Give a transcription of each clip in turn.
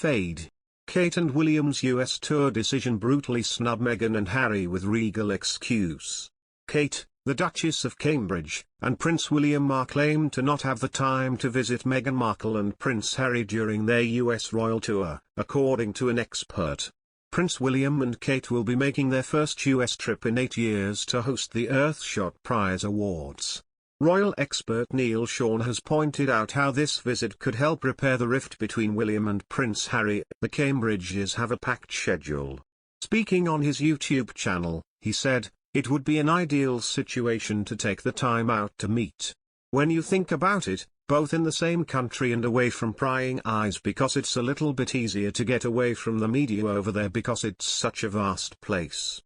fade. Kate and William's US tour decision brutally snub Meghan and Harry with regal excuse. Kate, the Duchess of Cambridge, and Prince William are claimed to not have the time to visit Meghan Markle and Prince Harry during their US royal tour, according to an expert. Prince William and Kate will be making their first US trip in 8 years to host the Earthshot Prize Awards. Royal expert Neil Sean has pointed out how this visit could help repair the rift between William and Prince Harry. The Cambridges have a packed schedule. Speaking on his YouTube channel, he said, "It would be an ideal situation to take the time out to meet. When you think about it, both in the same country and away from prying eyes, because it's a little bit easier to get away from the media over there because it's such a vast place.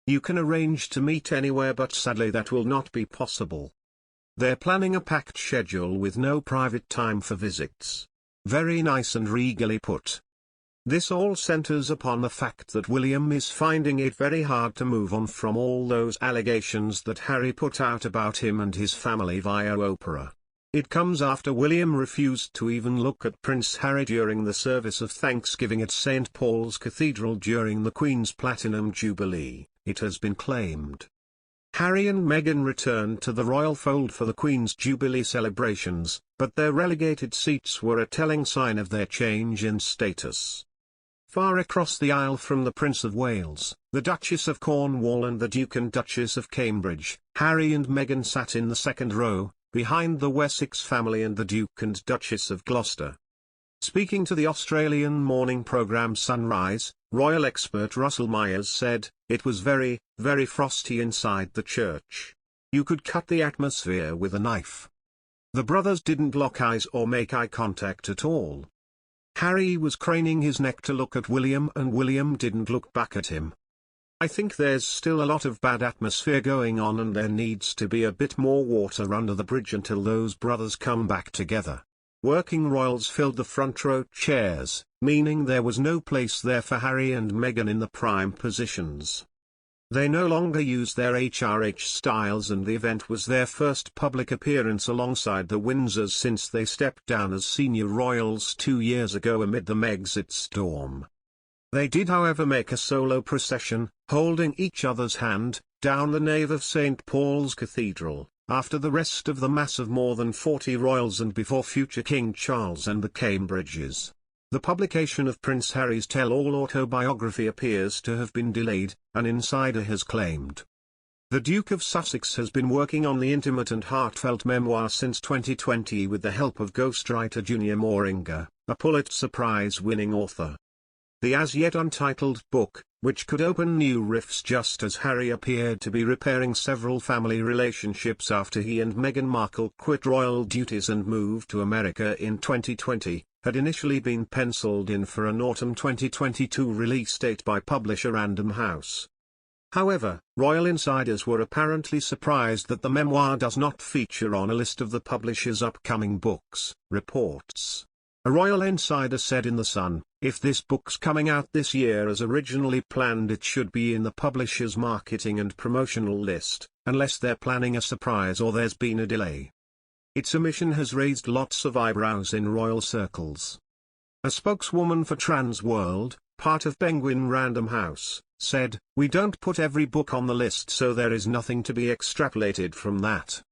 You can arrange to meet anywhere, but sadly that will not be possible. They're planning a packed schedule with no private time for visits." Very nice and regally put. This all centers upon the fact that William is finding it very hard to move on from all those allegations that Harry put out about him and his family via Oprah. It comes after William refused to even look at Prince Harry during the service of Thanksgiving at St. Paul's Cathedral during the Queen's Platinum Jubilee, it has been claimed. Harry and Meghan returned to the royal fold for the Queen's Jubilee celebrations, but their relegated seats were a telling sign of their change in status. Far across the aisle from the Prince of Wales, the Duchess of Cornwall and the Duke and Duchess of Cambridge, Harry and Meghan sat in the second row, behind the Wessex family and the Duke and Duchess of Gloucester. Speaking to the Australian morning programme Sunrise, royal expert Russell Myers said, "It was very, very frosty inside the church. You could cut the atmosphere with a knife. The brothers didn't lock eyes or make eye contact at all. Harry was craning his neck to look at William and William didn't look back at him. I think there's still a lot of bad atmosphere going on and there needs to be a bit more water under the bridge until those brothers come back together." Working royals filled the front row chairs, meaning there was no place there for Harry and Meghan in the prime positions. They no longer use their HRH styles and the event was their first public appearance alongside the Windsors since they stepped down as senior royals 2 years ago amid the Megxit storm. They did however make a solo procession, holding each other's hand, down the nave of St. Paul's Cathedral, after the rest of the mass of more than 40 royals and before future King Charles and the Cambridges. The publication of Prince Harry's tell-all autobiography appears to have been delayed, an insider has claimed. The Duke of Sussex has been working on the intimate and heartfelt memoir since 2020 with the help of ghostwriter Junior Moringa, a Pulitzer Prize-winning author. The as-yet untitled book, which could open new rifts just as Harry appeared to be repairing several family relationships after he and Meghan Markle quit royal duties and moved to America in 2020, had initially been penciled in for an autumn 2022 release date by publisher Random House. However, royal insiders were apparently surprised that the memoir does not feature on a list of the publisher's upcoming books, reports. A royal insider said in The Sun, "If this book's coming out this year as originally planned, it should be in the publisher's marketing and promotional list, unless they're planning a surprise or there's been a delay." Its omission has raised lots of eyebrows in royal circles. A spokeswoman for Trans World, part of Penguin Random House, said, "We don't put every book on the list, so there is nothing to be extrapolated from that."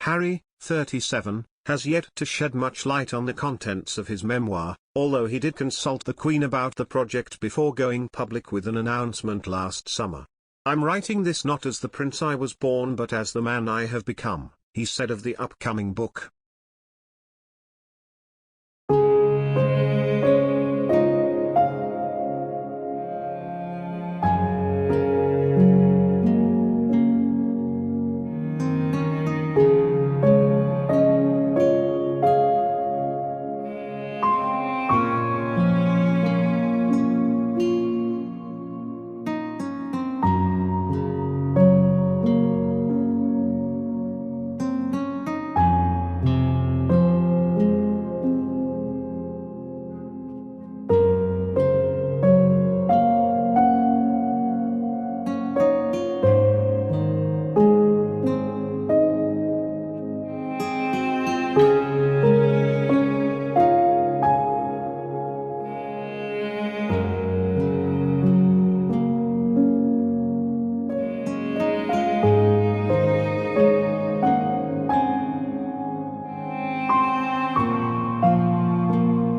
Harry, 37, has yet to shed much light on the contents of his memoir, although he did consult the Queen about the project before going public with an announcement last summer. "I'm writing this not as the prince I was born but as the man I have become," he said of the upcoming book.